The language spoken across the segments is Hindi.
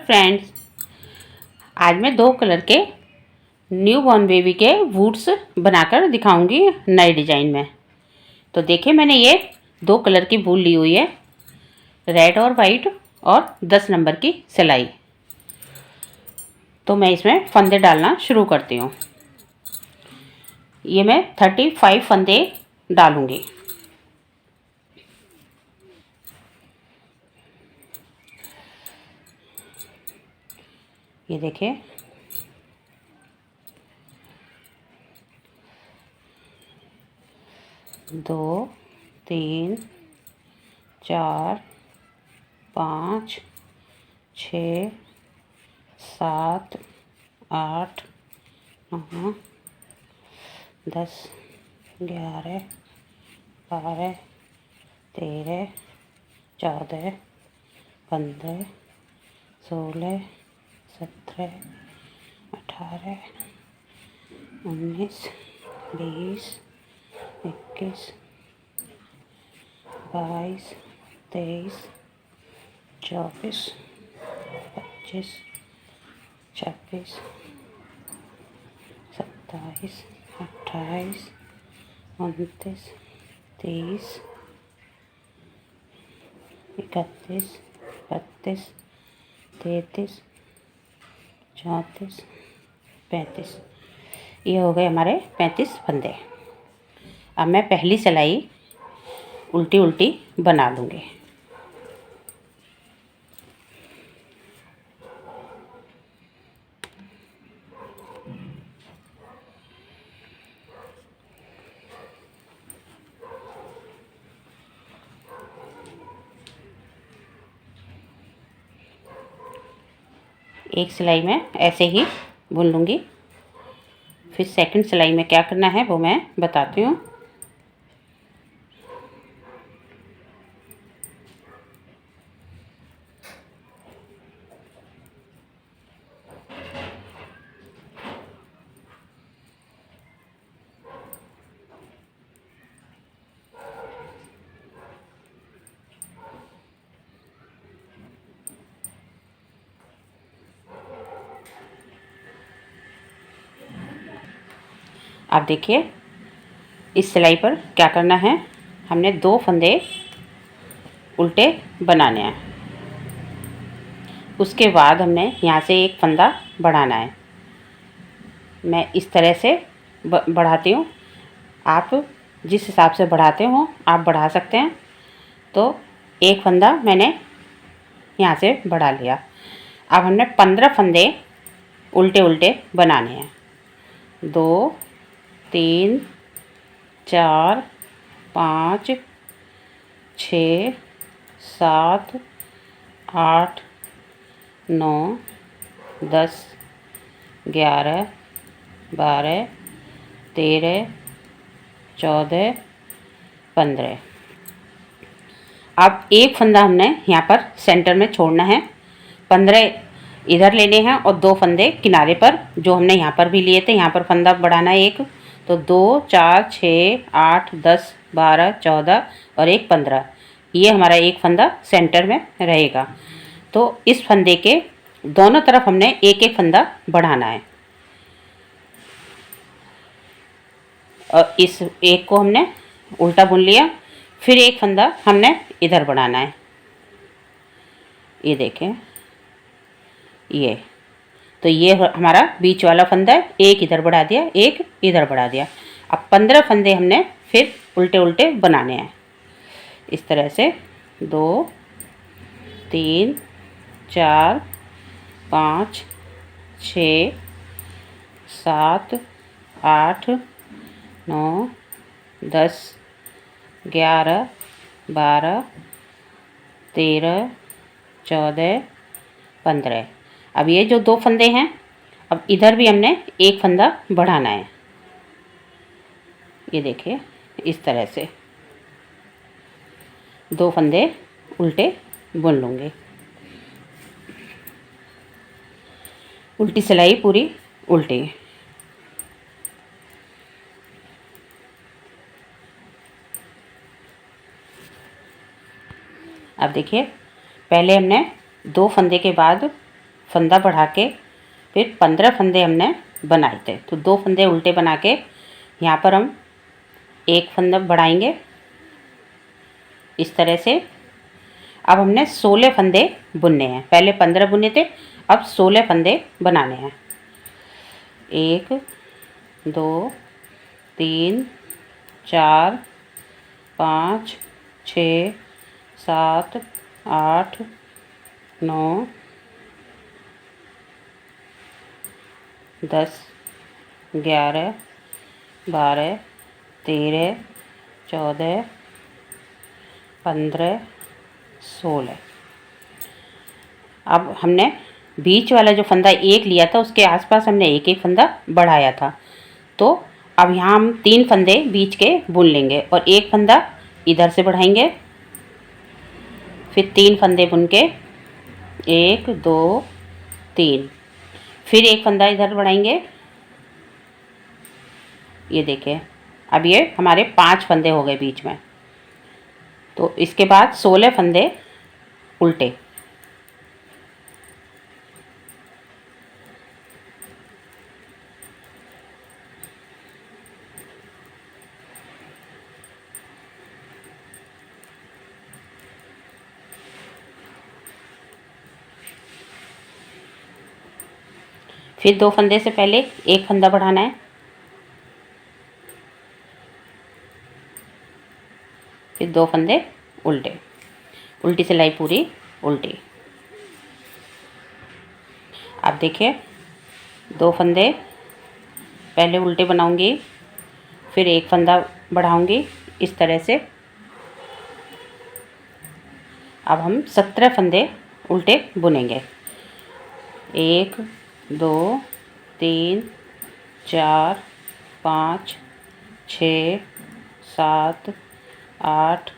फ्रेंड्स, आज मैं 2 कलर के न्यू बॉर्न बेबी के बूट्स बनाकर दिखाऊंगी नए डिज़ाइन में। तो देखिए, मैंने ये 2 कलर की वूल ली हुई है, रेड और वाइट, और 10 नंबर की सिलाई। तो मैं इसमें फंदे डालना शुरू करती हूँ। ये मैं 35 फंदे डालूंगी। ये देखिए, 2 3 4 5 6 7 8 9 10 11 12 13 14 15 16 17 18 19 20 21 22 23 24 25 26 27 28 29 30 31 32 33 34 35। ये हो गए हमारे 35 फंदे। अब मैं पहली सिलाई उल्टी उल्टी बना लूँगी। एक सिलाई में ऐसे ही बुन लूँगी। फिर सेकंड सिलाई में क्या करना है वो मैं बताती हूँ। अब देखिए, इस सिलाई पर क्या करना है, हमने 2 फंदे उल्टे बनाने हैं। उसके बाद हमने यहाँ से एक फंदा बढ़ाना है। मैं इस तरह से बढ़ाती हूँ। आप जिस हिसाब से बढ़ाते हो आप बढ़ा सकते हैं। तो एक फंदा मैंने यहाँ से बढ़ा लिया। अब हमने 15 फंदे उल्टे उल्टे बनाने हैं। 2 3 4 5 6 7 8 9 10 11 12 13 14 15। अब एक फंदा हमने यहाँ पर सेंटर में छोड़ना है। 15 इधर लेने हैं और 2 फंदे किनारे पर, जो हमने यहाँ पर भी लिए थे, यहाँ पर फंदा बढ़ाना है एक। तो 2 4 6 8 10 12 14 और एक 15। ये हमारा एक फंदा सेंटर में रहेगा। तो इस फंदे के दोनों तरफ हमने एक एक फंदा बढ़ाना है। और इस एक को हमने उल्टा बुन लिया। फिर एक फंदा हमने इधर बढ़ाना है। ये देखें, ये तो ये हमारा बीच वाला फंदा है। एक इधर बढ़ा दिया, एक इधर बढ़ा दिया। अब 15 फंदे हमने फिर उल्टे उल्टे बनाने हैं। इस तरह से 2 3 4 5 6 7 8 9 10 11 12 13 14 15। अब ये जो 2 फंदे हैं, अब इधर भी हमने एक फंदा बढ़ाना है। ये देखिए, इस तरह से 2 फंदे उल्टे बुन लूँगी। उल्टी सिलाई पूरी उल्टी। अब देखिए, पहले हमने 2 फंदे के बाद फंदा बढ़ा के फिर 15 फंदे हमने बनाए थे। तो 2 फंदे उल्टे बना के यहाँ पर हम एक फंदा बढ़ाएंगे इस तरह से। अब हमने 16 फंदे बुनने हैं। पहले 15 बुने थे, अब 16 फंदे बनाने हैं। 1 2 3 4 5 6 7 8 9 10 11 12 13 14 15 16। अब हमने बीच वाला जो फंदा एक लिया था उसके आसपास हमने एक एक फंदा बढ़ाया था। तो अब यहाँ हम 3 फंदे बीच के बुन लेंगे और एक फंदा इधर से बढ़ाएंगे, फिर 3 फंदे बुन के 1 2 3, फिर एक फंदा इधर बढ़ाएंगे। ये देखिए अब ये हमारे 5 फंदे हो गए बीच में। तो इसके बाद 16 फंदे उल्टे। फिर 2 फंदे से पहले एक फंदा बढ़ाना है, फिर 2 फंदे उल्टे, उल्टी सिलाई पूरी उल्टी। अब देखिए 2 फंदे पहले उल्टे बनाऊंगी, फिर एक फंदा बढ़ाऊंगी इस तरह से। अब हम 17 फंदे उल्टे बुनेंगे। 1 2 3 4 5 6 7 8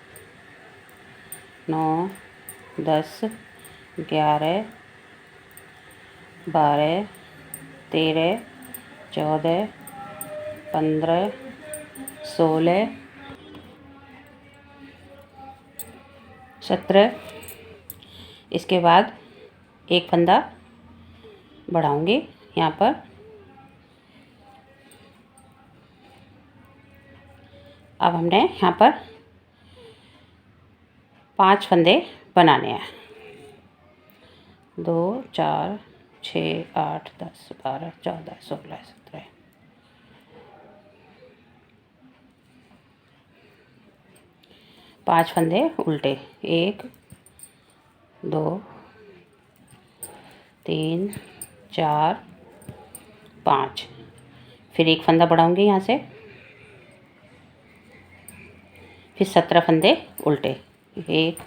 9 10 11 12 13 14 15 16 17। इसके बाद एक फंदा बढ़ाऊंगी यहाँ पर। अब हमने यहाँ पर 5 फंदे बनाने हैं। 2 4 6 8 10 12 14 16 17। 5 फंदे उल्टे, 1 2 3 4 5, फिर एक फंदा बढ़ाऊंगी यहाँ से, फिर 17 फंदे उल्टे। 1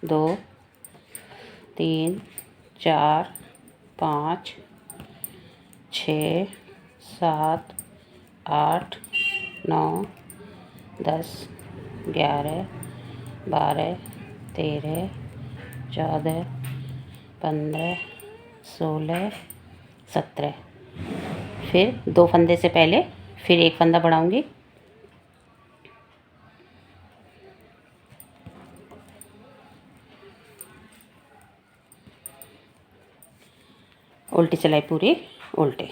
2 3 4 5 6 7 8 9 10 11 12 13 14 15 16 17। फिर 2 फंदे से पहले फिर एक फंदा बढ़ाऊंगी, उल्टी सिलाई पूरी उल्टे।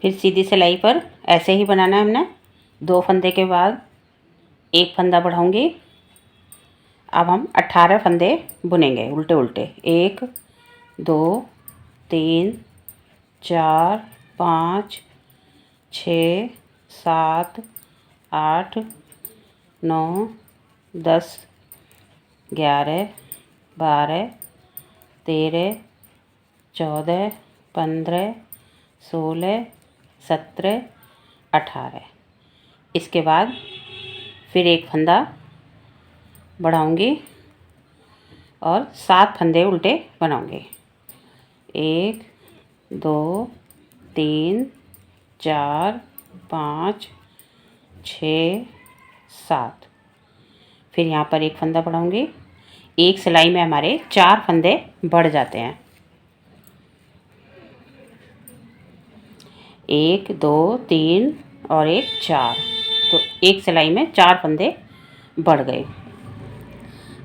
फिर सीधी सिलाई पर ऐसे ही बनाना है हमने। 2 फंदे के बाद एक फंदा बढ़ाऊंगी। अब हम 18 फंदे बुनेंगे उल्टे उल्टे। 1 2 3 4 5 6 7 8 9 10 11 12 13 14 15 16 17 18। इसके बाद फिर एक फंदा बढ़ाऊंगी और 7 फंदे उल्टे बनाऊंगी। 1 2 3 4 5 6 7। फिर यहाँ पर एक फंदा बढ़ाऊंगी। एक सिलाई में हमारे 4 फंदे बढ़ जाते हैं। 1 2 3 और 1 4। तो एक सिलाई में 4 फंदे बढ़ गए।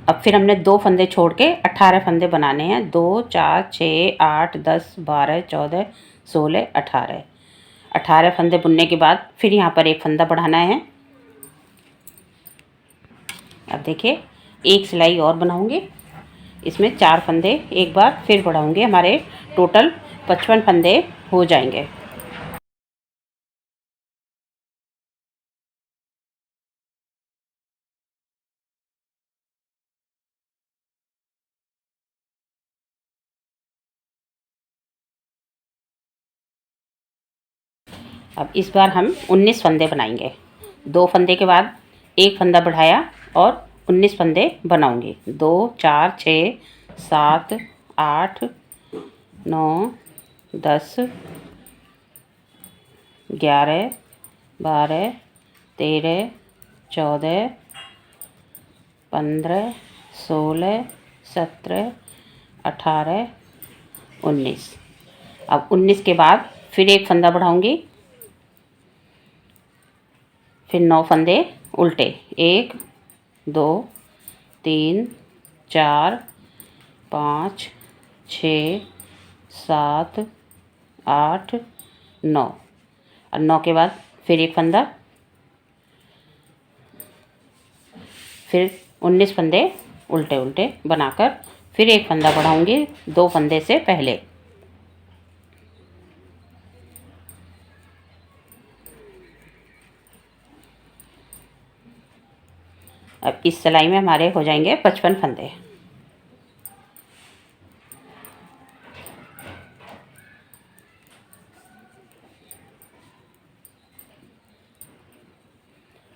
अब फिर हमने 2 फंदे छोड़ के 18 फंदे बनाने हैं। 2 4 6 8 10 12 14 16 18। 18 फंदे बुनने के बाद फिर यहाँ पर एक फंदा बढ़ाना है। अब देखिए एक सिलाई और बनाऊंगी, इसमें 4 फंदे एक बार फिर बढ़ाऊंगी, हमारे टोटल 55 फंदे हो जाएंगे। अब इस बार हम 19 फंदे बनाएंगे। 2 फंदे के बाद एक फंदा बढ़ाया और 19 फंदे बनाऊंगी। 2 4 6 7 8 9 10 11 12 13 14 15 16 17 18 19। अब 19 के बाद फिर एक फंदा बढ़ाऊंगी, फिर 9 फंदे उल्टे। 1 2 3 4 5 6 7 8 9। और 9 के बाद फिर एक फंदा, फिर 19 फंदे उल्टे उल्टे बनाकर फिर एक फंदा बढ़ाऊंगी 2 फंदे से पहले। अब इस सिलाई में हमारे हो जाएंगे 55 फंदे।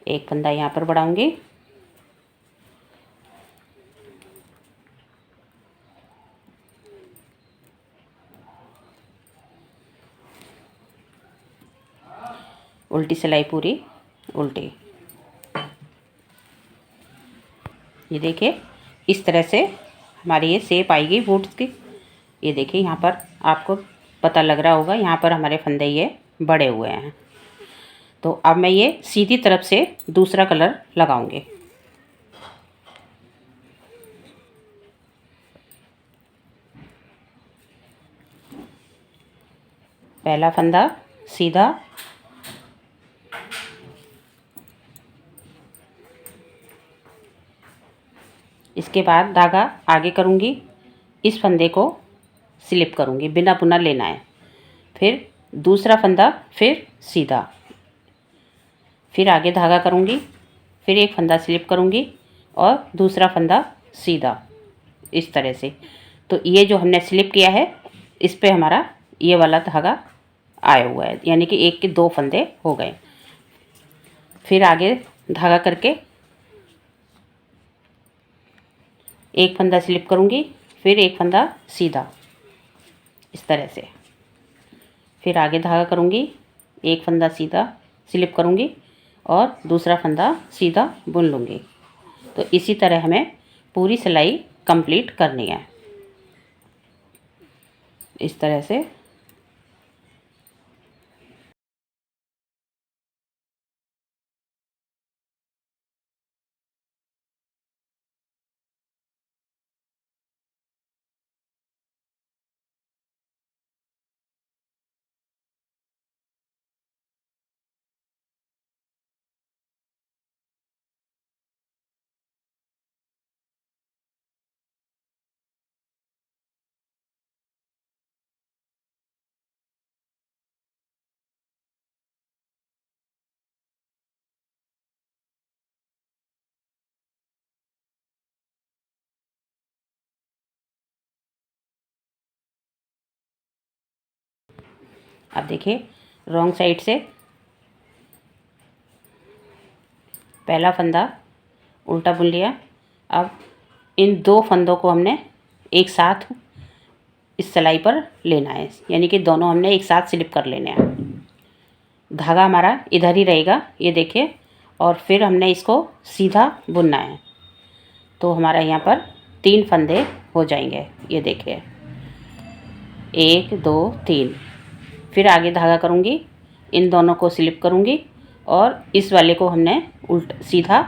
एक फंदा यहाँ पर बढ़ाऊंगी, उल्टी सिलाई पूरी उल्टी। ये देखिए इस तरह से हमारी ये शेप आएगी बूट्स की। ये देखिए यहाँ पर आपको पता लग रहा होगा, यहाँ पर हमारे फंदे ये बड़े हुए हैं। तो अब मैं ये सीधी तरफ से दूसरा कलर लगाऊंगी। पहला फंदा सीधा, इसके बाद धागा आगे करूंगी, इस फंदे को स्लिप करूंगी, बिना बुना लेना है। फिर दूसरा फंदा, फिर सीधा, फिर आगे धागा करूंगी, फिर एक फंदा स्लिप करूंगी और दूसरा फंदा सीधा, इस तरह से। तो ये जो हमने स्लिप किया है इस पे हमारा ये वाला धागा आया हुआ है, यानी कि एक के 2 फंदे हो गए। फिर आगे धागा करके एक फंदा स्लिप करूंगी, फिर एक फंदा सीधा, इस तरह से। फिर आगे धागा करूंगी, एक फंदा सीधा स्लिप करूंगी और दूसरा फंदा सीधा बुन लूँगी। तो इसी तरह हमें पूरी सिलाई कंप्लीट करनी है, इस तरह से। अब देखिए रॉन्ग साइड से पहला फंदा उल्टा बुन लिया। अब इन 2 फंदों को हमने एक साथ इस सिलाई पर लेना है, यानी कि दोनों हमने एक साथ स्लिप कर लेने हैं। धागा हमारा इधर ही रहेगा, ये देखिए, और फिर हमने इसको सीधा बुनना है। तो हमारा यहाँ पर 3 फंदे हो जाएंगे, ये देखिए 1 2 3। फिर आगे धागा करूँगी, इन दोनों को स्लिप करूँगी और इस वाले को हमने उल्टा सीधा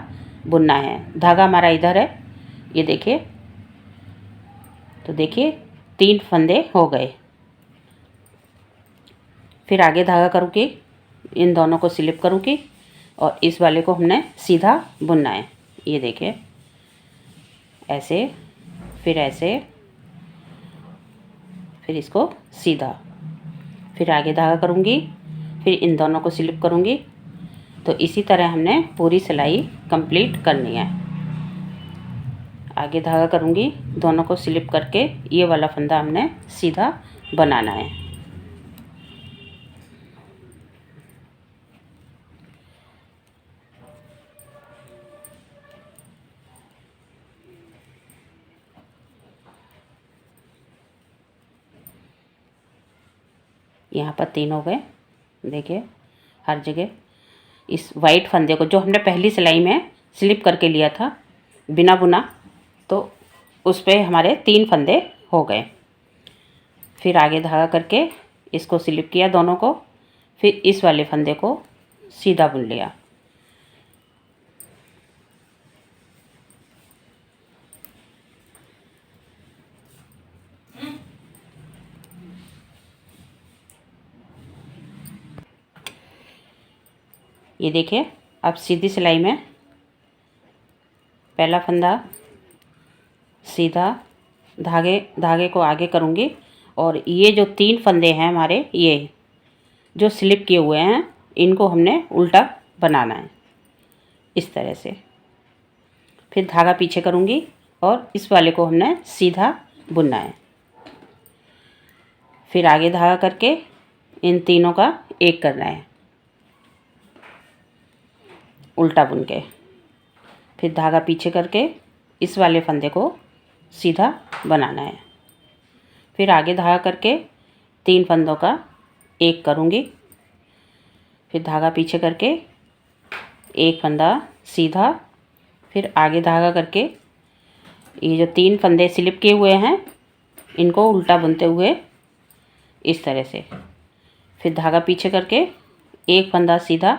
बुनना है। धागा हमारा इधर है, ये देखिए। तो देखिए 3 फंदे हो गए। फिर आगे धागा करूँगी, इन दोनों को स्लिप करूँगी और इस वाले को हमने सीधा बुनना है। ये देखिए ऐसे, फिर ऐसे, फिर इसको सीधा, फिर आगे धागा करूँगी, फिर इन दोनों को स्लिप करूँगी। तो इसी तरह हमने पूरी सिलाई कंप्लीट करनी है। आगे धागा करूँगी, दोनों को स्लिप करके ये वाला फंदा हमने सीधा बनाना है। यहाँ पर 3 हो गए, देखिए हर जगह। इस वाइट फंदे को जो हमने पहली सिलाई में स्लिप करके लिया था बिना बुना, तो उस पे हमारे 3 फंदे हो गए। फिर आगे धागा करके इसको स्लिप किया दोनों को, फिर इस वाले फंदे को सीधा बुन लिया। ये देखिए अब सीधी सिलाई में पहला फंदा सीधा, धागे को आगे करूँगी और ये जो 3 फंदे हैं हमारे, ये जो स्लिप किए हुए हैं, इनको हमने उल्टा बनाना है इस तरह से। फिर धागा पीछे करूँगी और इस वाले को हमने सीधा बुनना है। फिर आगे धागा करके इन तीनों का एक करना है उल्टा बुन के। फिर धागा पीछे करके इस वाले फंदे को सीधा बनाना है। फिर आगे धागा करके 3 फंदों का एक करूँगी। फिर धागा पीछे करके एक फंदा सीधा, फिर आगे धागा करके ये जो 3 फंदे स्लिप किए हुए हैं, इनको उल्टा बुनते हुए इस तरह से। फिर धागा पीछे करके एक फंदा सीधा।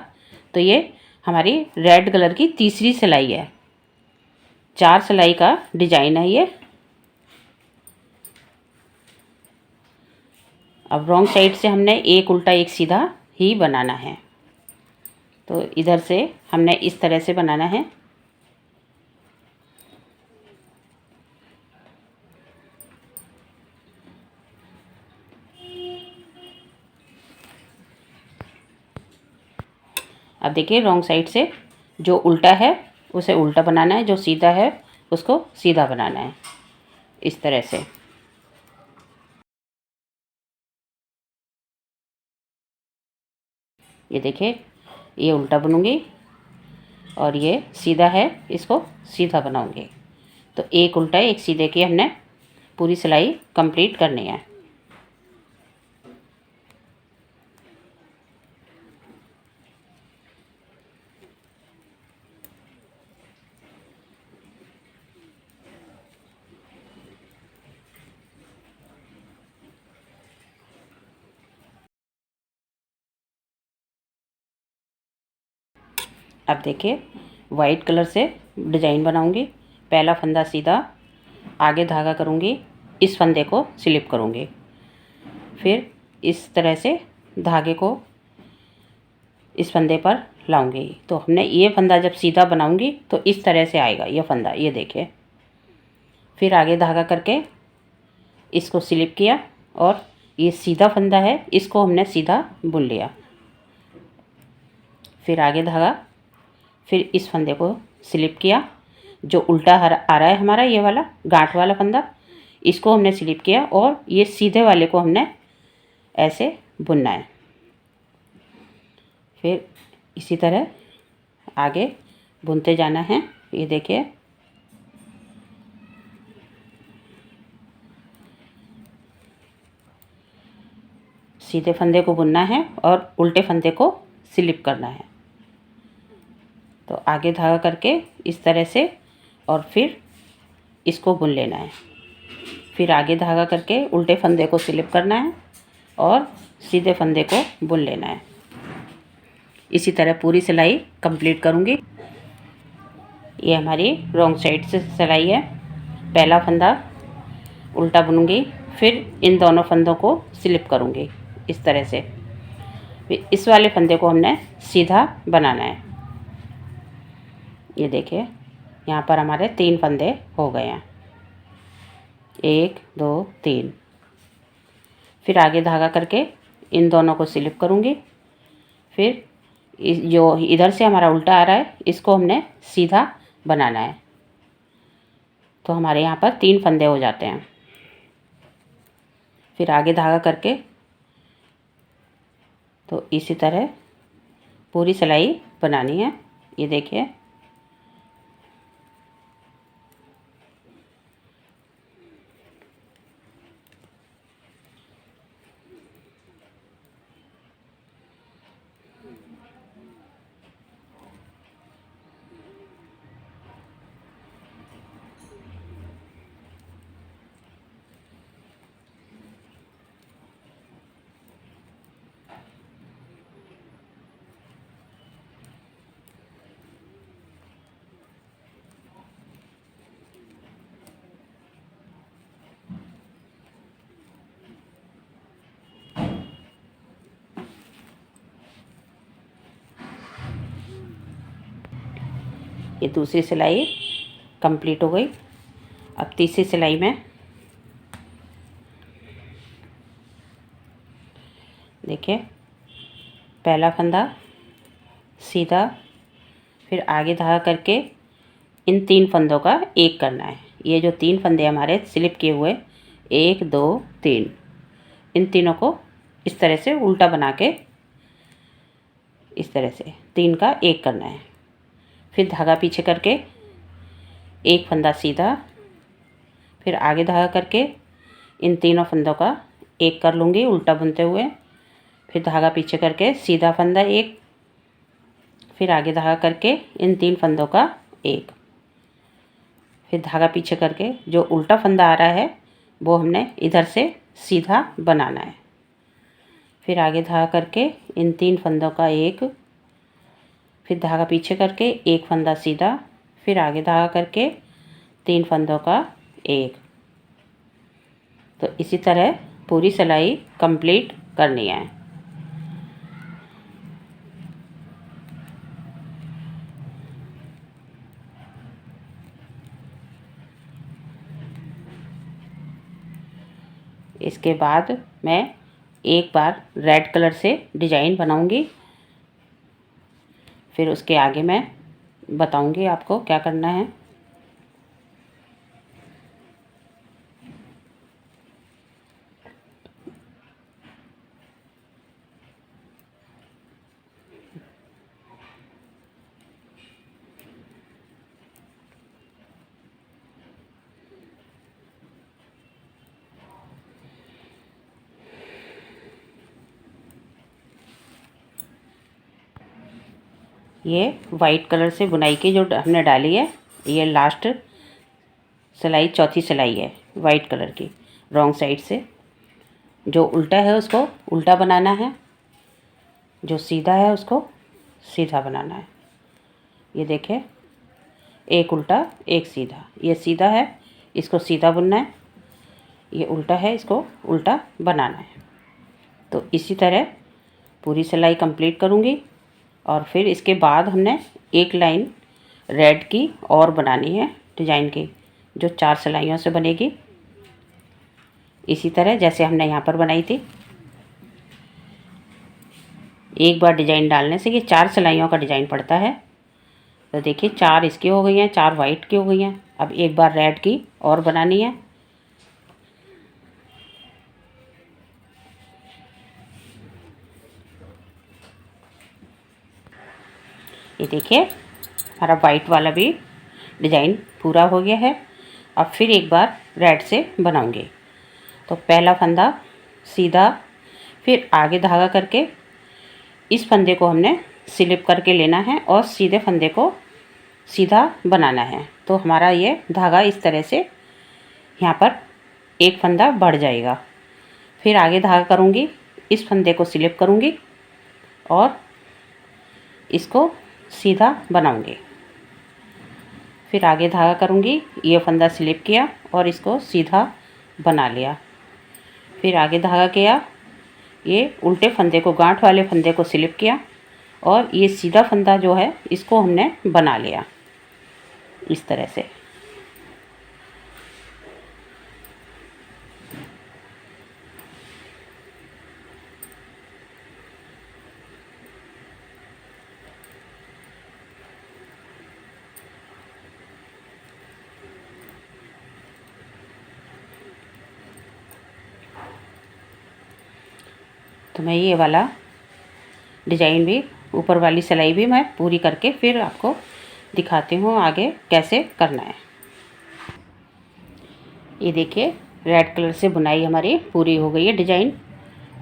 तो ये हमारी रेड कलर की तीसरी सिलाई है। 4 सिलाई का डिजाइन है ये। अब रॉन्ग साइड से हमने एक उल्टा एक सीधा ही बनाना है। तो इधर से हमने इस तरह से बनाना है। अब देखिए रॉन्ग साइड से जो उल्टा है उसे उल्टा बनाना है, जो सीधा है उसको सीधा बनाना है इस तरह से। ये देखिए ये उल्टा बनूंगी और ये सीधा है, इसको सीधा बनाऊंगी। तो एक उल्टा एक सीधे की हमने पूरी सिलाई कंप्लीट करनी है। अब देखिए वाइट कलर से डिजाइन बनाऊंगी। पहला फंदा सीधा, आगे धागा करूंगी, इस फंदे को स्लिप करूंगी, फिर इस तरह से धागे को इस फंदे पर लाऊंगी। तो हमने ये फंदा जब सीधा बनाऊंगी तो इस तरह से आएगा ये फंदा, ये देखिए। फिर आगे धागा करके इसको स्लिप किया और ये सीधा फंदा है, इसको हमने सीधा बुन लिया। फिर आगे धागा, फिर इस फंदे को स्लिप किया, जो उल्टा आ रहा है हमारा ये वाला गांठ वाला फंदा, इसको हमने स्लिप किया और ये सीधे वाले को हमने ऐसे बुनना है। फिर इसी तरह आगे बुनते जाना है। ये देखिए सीधे फंदे को बुनना है और उल्टे फंदे को स्लिप करना है। तो आगे धागा करके इस तरह से और फिर इसको बुन लेना है। फिर आगे धागा करके उल्टे फंदे को स्लिप करना है और सीधे फंदे को बुन लेना है। इसी तरह पूरी सिलाई कंप्लीट करूँगी। ये हमारी रॉन्ग साइड से सिलाई है। पहला फंदा उल्टा बुनूंगी, फिर इन दोनों फंदों को स्लिप करूँगी इस तरह से। फिर इस वाले फंदे को हमने सीधा बनाना है। ये देखिए यहाँ पर हमारे 3 फंदे हो गए हैं, 1 2 3। फिर आगे धागा करके इन दोनों को स्लिप करूँगी। फिर जो इधर से हमारा उल्टा आ रहा है इसको हमने सीधा बनाना है। तो हमारे यहाँ पर 3 फंदे हो जाते हैं। फिर आगे धागा करके तो इसी तरह पूरी सिलाई बनानी है। ये देखिए ये दूसरी सिलाई कंप्लीट हो गई। अब तीसरी सिलाई में देखिए पहला फंदा सीधा, फिर आगे धागा करके इन 3 फंदों का एक करना है। ये जो 3 फंदे हमारे स्लिप किए हुए 1 2 3, इन तीनों को इस तरह से उल्टा बना के इस तरह से 3 का एक करना है। फिर धागा पीछे करके एक फंदा सीधा, फिर आगे धागा करके इन तीनों फंदों का एक कर लूँगी उल्टा बुनते हुए। फिर धागा पीछे करके सीधा फंदा एक, फिर आगे धागा करके इन 3 फंदों का एक। फिर धागा पीछे करके जो उल्टा फंदा आ रहा है वो हमने इधर से सीधा बनाना है। फिर आगे धागा करके इन 3 फंदों का एक, फिर धागा पीछे करके एक फंदा सीधा, फिर आगे धागा करके 3 फंदों का एक। तो इसी तरह पूरी सिलाई कंप्लीट करनी है। इसके बाद मैं एक बार रेड कलर से डिजाइन बनाऊंगी, फिर उसके आगे मैं बताऊंगी आपको क्या करना है। ये वाइट कलर से बुनाई की जो हमने डाली है, ये लास्ट सिलाई चौथी सिलाई है वाइट कलर की। रॉन्ग साइड से जो उल्टा है उसको उल्टा बनाना है, जो सीधा है उसको सीधा बनाना है। ये देखिए एक उल्टा एक सीधा, ये सीधा है इसको सीधा बुनना है, ये उल्टा है इसको उल्टा बनाना है। तो इसी तरह पूरी सिलाई कंप्लीट करूँगी। और फिर इसके बाद हमने एक लाइन रेड की और बनानी है डिजाइन की, जो 4 सिलाइयों से बनेगी इसी तरह जैसे हमने यहाँ पर बनाई थी। एक बार डिजाइन डालने से ये 4 सिलाइयों का डिजाइन पड़ता है। तो देखिए 4 इसकी हो गई हैं, 4 वाइट की हो गई हैं। अब एक बार रेड की और बनानी है। ये देखिए हमारा वाइट वाला भी डिजाइन पूरा हो गया है। अब फिर एक बार रेड से बनाऊंगी। तो पहला फंदा सीधा, फिर आगे धागा करके इस फंदे को हमने स्लिप करके लेना है और सीधे फंदे को सीधा बनाना है। तो हमारा ये धागा इस तरह से यहाँ पर एक फंदा बढ़ जाएगा। फिर आगे धागा करूँगी, इस फंदे को स्लिप करूँगी और इसको सीधा बनाऊंगी। फिर आगे धागा करूंगी, ये फंदा स्लिप किया और इसको सीधा बना लिया। फिर आगे धागा किया, ये उल्टे फंदे को, गांठ वाले फंदे को स्लिप किया और ये सीधा फंदा जो है इसको हमने बना लिया इस तरह से। तो मैं ये वाला डिजाइन भी, ऊपर वाली सिलाई भी मैं पूरी करके फिर आपको दिखाती हूँ आगे कैसे करना है। ये देखिए रेड कलर से बुनाई हमारी पूरी हो गई है डिजाइन।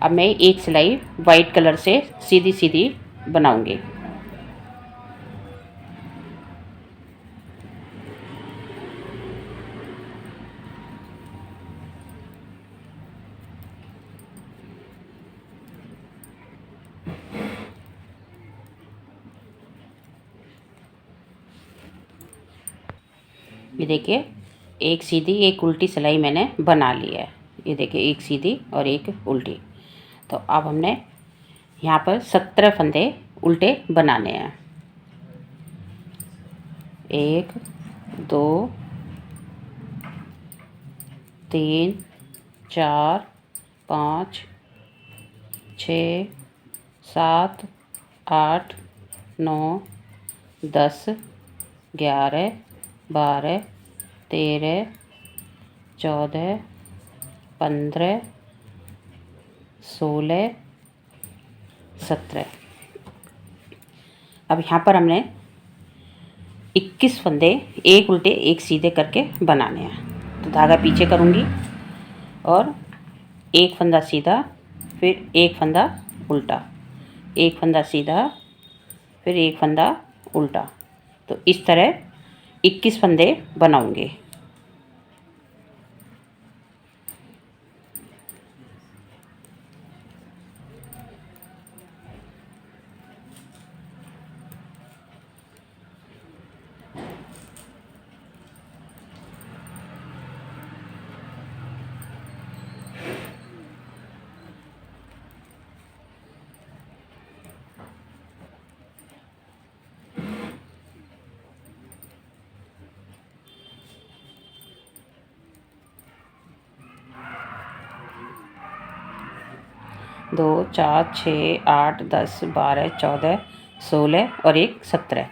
अब मैं एक सिलाई वाइट कलर से सीधी सीधी बनाऊंगी। ये देखिए एक सीधी एक उल्टी सिलाई मैंने बना ली है। ये देखिए एक सीधी और एक उल्टी। तो अब हमने यहाँ पर 17 फंदे उल्टे बनाने हैं। 1 2 3 4 5 6 7 8 9 10 11 12 13 14 15 16 17। अब यहाँ पर हमने 21 फंदे एक उल्टे एक सीधे करके बनाने हैं। तो धागा पीछे करूँगी और एक फंदा सीधा, फिर एक फंदा उल्टा, एक फंदा सीधा, फिर एक फंदा उल्टा। तो इस तरह 21 फंदे बनाऊंगे। दो 4 6 8 10 12 14 16 और एक 17।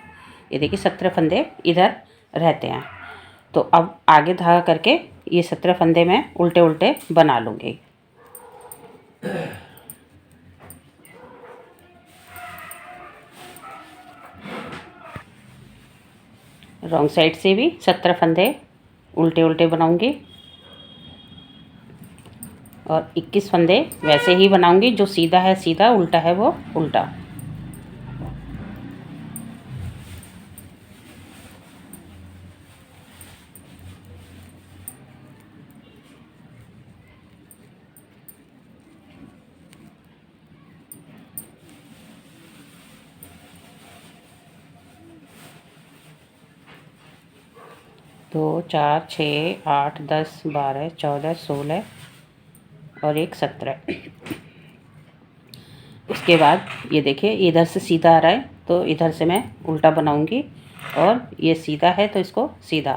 ये देखिए 17 फंदे इधर रहते हैं। तो अब आगे धागा करके ये 17 फंदे में उल्टे उल्टे बना लूँगी। रॉन्ग साइड से भी 17 फंदे उल्टे उल्टे बनाऊँगी और 21 फंदे वैसे ही बनाऊंगी। जो सीधा है सीधा, उल्टा है वो उल्टा। दो 4 6 8 10 12 14 16 और एक 17। उसके बाद ये देखिए इधर से सीधा आ रहा है तो इधर से मैं उल्टा बनाऊंगी और ये सीधा है तो इसको सीधा,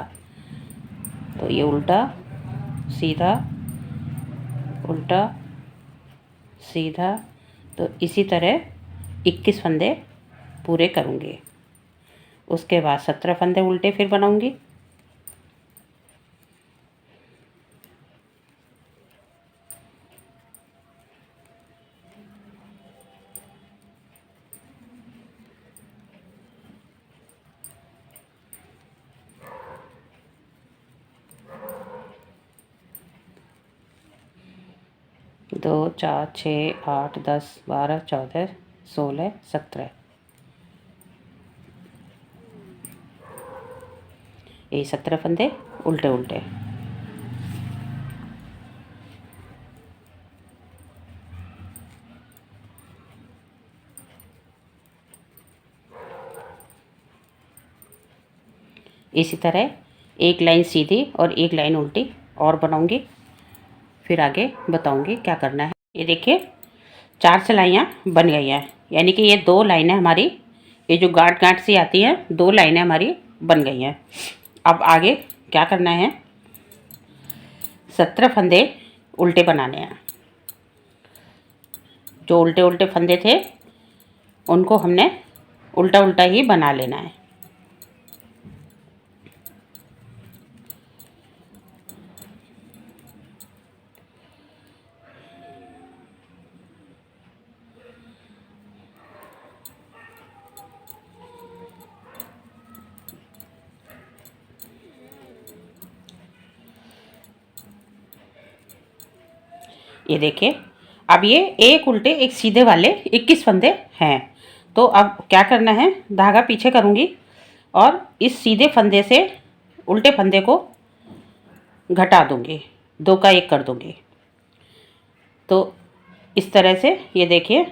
तो ये उल्टा सीधा उल्टा सीधा। तो इसी तरह 21 फंदे पूरे करूंगी। उसके बाद 17 फंदे उल्टे फिर बनाऊंगी। दो 4 6 8 10 12 14 16 17। यही 17 फंदे उल्टे उल्टे। इसी तरह एक लाइन सीधी और एक लाइन उल्टी और बनाऊंगी, फिर आगे बताऊंगी क्या करना है। ये देखिए 4 सिलाइयाँ बन गई हैं, यानी कि ये 2 लाइनें हमारी, ये जो गांठ गांठ सी आती हैं 2 लाइनें हमारी बन गई हैं। अब आगे क्या करना है, 17 फंदे उल्टे बनाने हैं। जो उल्टे उल्टे फंदे थे उनको हमने उल्टा उल्टा ही बना लेना है। ये देखिए अब ये एक उल्टे एक सीधे वाले 21 फंदे हैं। तो अब क्या करना है, धागा पीछे करूँगी और इस सीधे फंदे से उल्टे फंदे को घटा दूँगी, 2 का 1 कर दूँगी। तो इस तरह से ये देखिए,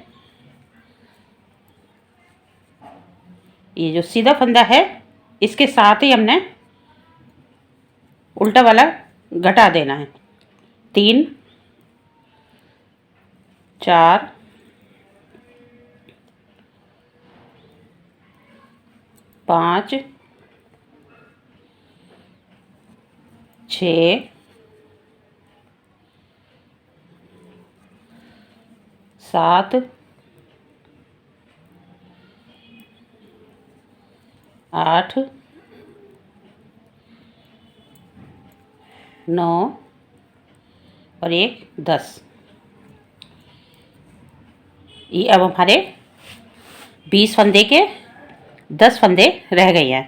ये जो सीधा फंदा है इसके साथ ही हमने उल्टा वाला घटा देना है। 3 4 5 6 7 8 9 और 1 10। ये अब हमारे 20 फंदे के 10 फंदे रह गए हैं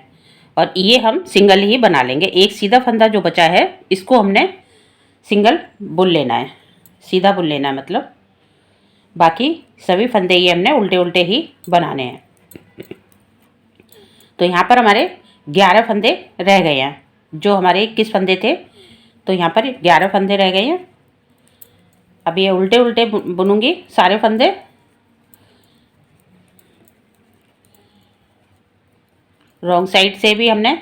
और ये हम सिंगल ही बना लेंगे। एक सीधा फंदा जो बचा है इसको हमने सिंगल बुन लेना है, सीधा बुन लेना है, मतलब बाकी सभी फंदे ये हमने उल्टे उल्टे ही बनाने हैं। तो यहाँ पर हमारे 11 फंदे रह गए हैं, जो हमारे 21 फंदे थे तो यहाँ पर 11 फंदे रह गए हैं। अब ये उल्टे उल्टे बुनूंगी सारे फंदे। रॉन्ग साइड से भी हमने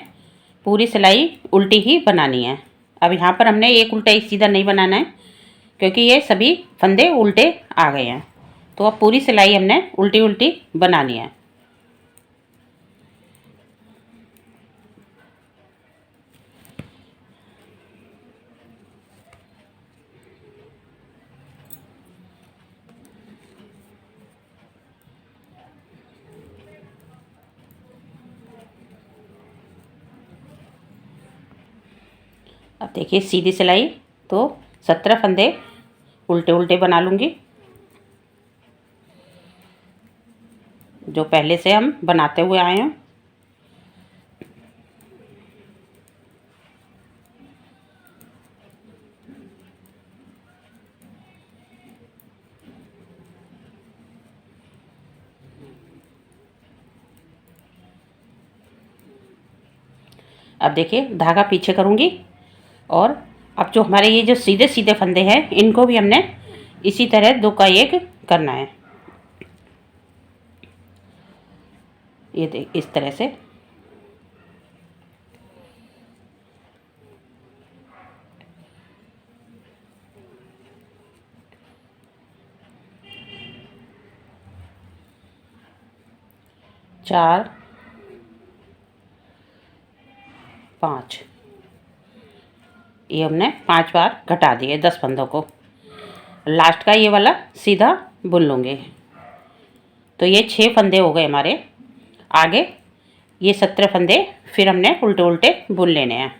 पूरी सिलाई उल्टी ही बनानी है। अब यहाँ पर हमने एक उल्टा एक सीधा नहीं बनाना है क्योंकि ये सभी फंदे उल्टे आ गए हैं। तो अब पूरी सिलाई हमने उल्टी उल्टी बनानी है। अब देखिए सीधी सिलाई तो 17 फंदे उल्टे उल्टे बना लूँगी, जो पहले से हम बनाते हुए आए हैं। अब देखिए धागा पीछे करूँगी और अब जो हमारे ये जो सीधे सीधे फंदे हैं इनको भी हमने इसी तरह 2 का 1 करना है। ये देख इस तरह से। चार 5, ये हमने 5 बार घटा दिए 10 फंदों को। लास्ट का ये वाला सीधा बुन लूँगी। तो ये 6 फंदे हो गए हमारे। आगे ये 17 फंदे फिर हमने उल्टे उल्टे बुन लेने हैं।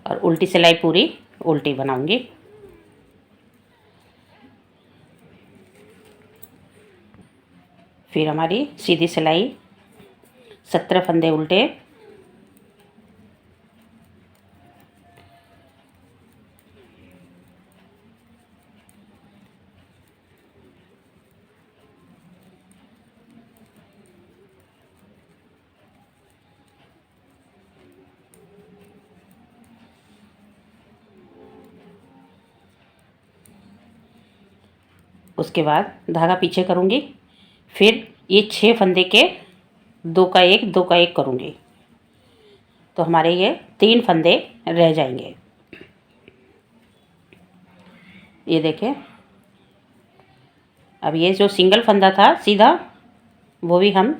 और उल्टी सिलाई पूरी उल्टी बनाऊंगी। फिर हमारी सीधी सिलाई 17 फंदे उल्टे, उसके बाद धागा पीछे करूँगी, फिर ये 6 फंदे के 2 का 1 2 का 1 करूँगी, तो हमारे ये 3 फंदे रह जाएंगे। ये देखें, अब ये जो सिंगल फंदा था सीधा, वो भी हम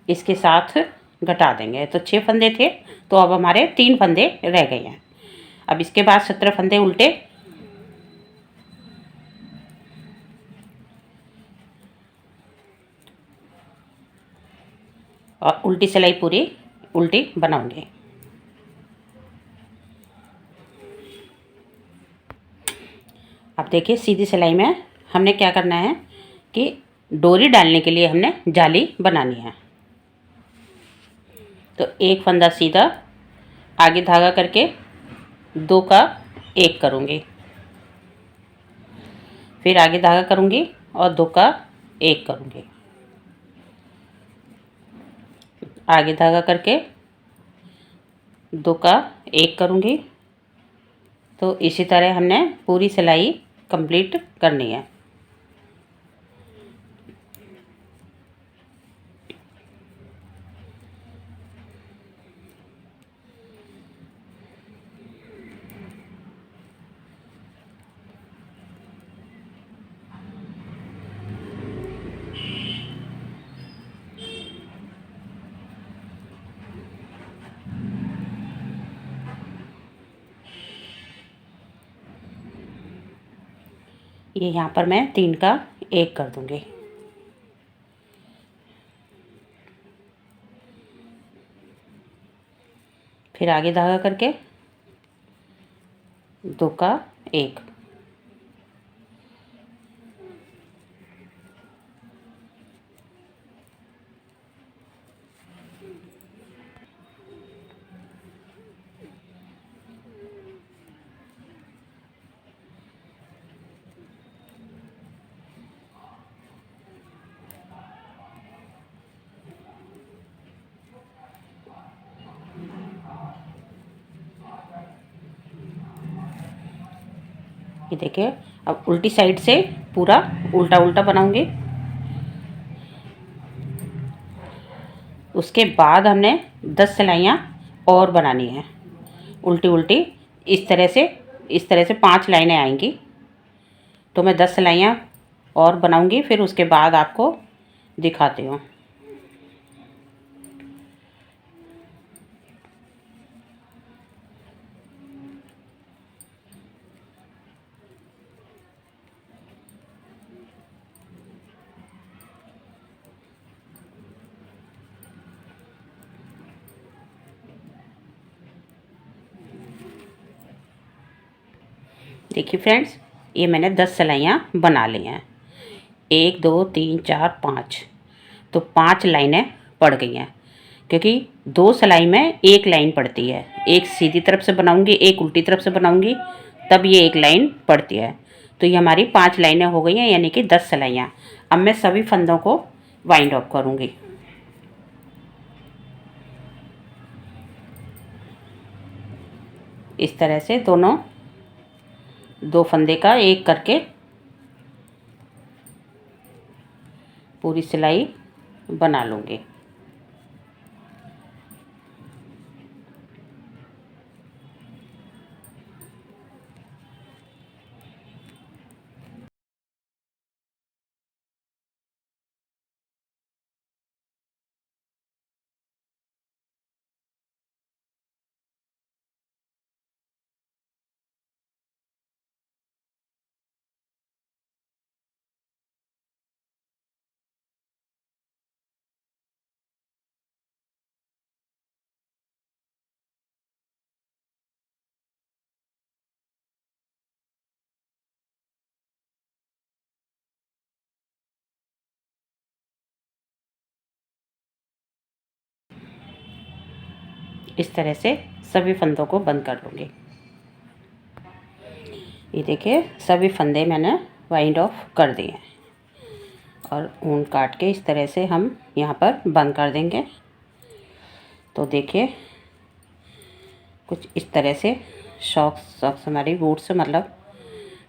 इसके साथ घटा देंगे। तो 6 फंदे थे, तो अब हमारे 3 फंदे रह गए हैं। अब इसके बाद 17 फंदे उल्टे, और उल्टी सिलाई पूरी उल्टी बनाऊंगी। अब देखिए, सीधी सिलाई में हमने क्या करना है कि डोरी डालने के लिए हमने जाली बनानी है। तो एक फंदा सीधा, आगे धागा करके 2 का 1 करूँगी, फिर आगे धागा करूँगी और 2 का 1 करूँगी, आगे धागा करके 2 का 1 करूँगी। तो इसी तरह हमने पूरी सिलाई कंप्लीट करनी है। ये यहाँ पर मैं 3 का 1 कर दूँगी। फिर आगे धागा करके 2 का 1, ये देखिए। अब उल्टी साइड से पूरा उल्टा उल्टा बनाऊंगी। उसके बाद हमने 10 सिलाइयाँ और बनानी है उल्टी उल्टी। इस तरह से 5 लाइनें आएंगी। तो मैं 10 सिलाइयाँ और बनाऊंगी, फिर उसके बाद आपको दिखाती हूँ। देखिए फ्रेंड्स, ये मैंने 10 सिलाइयाँ बना ली हैं। 1 2 3 4 5, तो 5 लाइनें पड़ गई हैं, क्योंकि 2 सिलाई में 1 लाइन पड़ती है। एक सीधी तरफ से बनाऊंगी, एक उल्टी तरफ से बनाऊंगी, तब ये 1 लाइन पड़ती है। तो ये हमारी 5 लाइनें हो गई हैं, यानी कि 10 सिलाइयाँ। अब मैं सभी फंदों को वाइंड अप करूँगी। इस तरह से दोनों 2 फंदे का 1 करके पूरी सिलाई बना लूँगी। इस तरह से सभी फंदों को बंद कर लूँगी। ये देखिए, सभी फंदे मैंने वाइंड ऑफ कर दिए हैं, और ऊन काट के इस तरह से हम यहाँ पर बंद कर देंगे। तो देखिए, कुछ इस तरह से सॉक्स हमारी बूट्स मतलब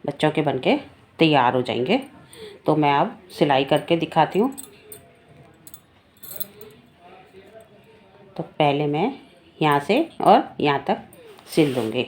बच्चों के बनके तैयार हो जाएंगे। तो मैं अब सिलाई करके दिखाती हूँ। तो पहले मैं यहाँ से और यहाँ तक सिल दूँगी।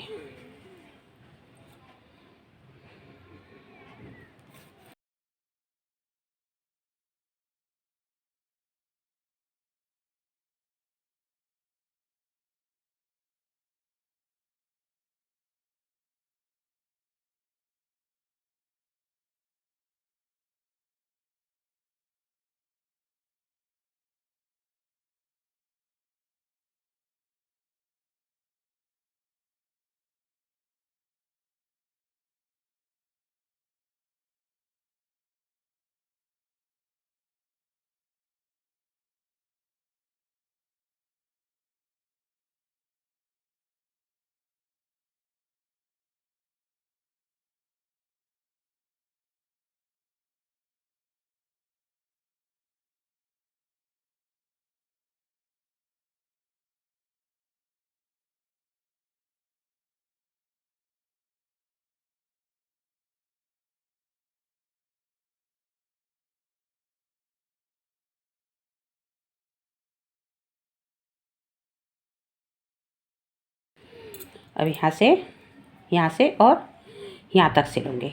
अब यहाँ से और यहाँ तक सिलूँगी।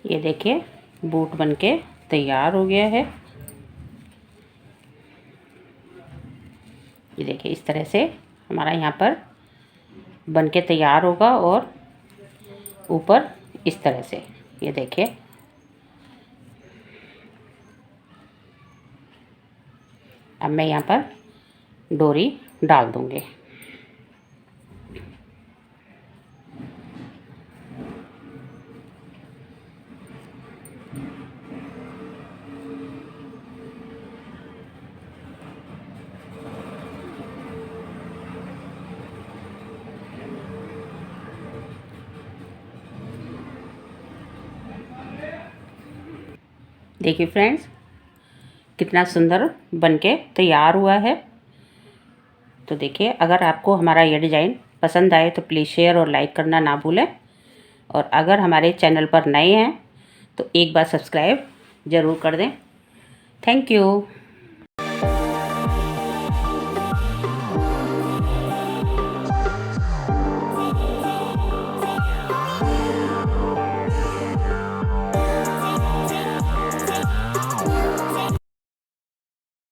ये देखिए बूट बनके तैयार हो गया है। ये देखिए इस तरह से हमारा यहाँ पर बनके तैयार होगा और ऊपर इस तरह से। ये देखिए अब मैं यहाँ पर डोरी डाल दूँगी। देखिए फ्रेंड्स कितना सुंदर बनके तैयार हुआ है। तो देखिए अगर आपको हमारा यह डिज़ाइन पसंद आए तो प्लीज़ शेयर और लाइक करना ना भूलें। और अगर हमारे चैनल पर नए हैं तो एक बार सब्सक्राइब ज़रूर कर दें। Thank you.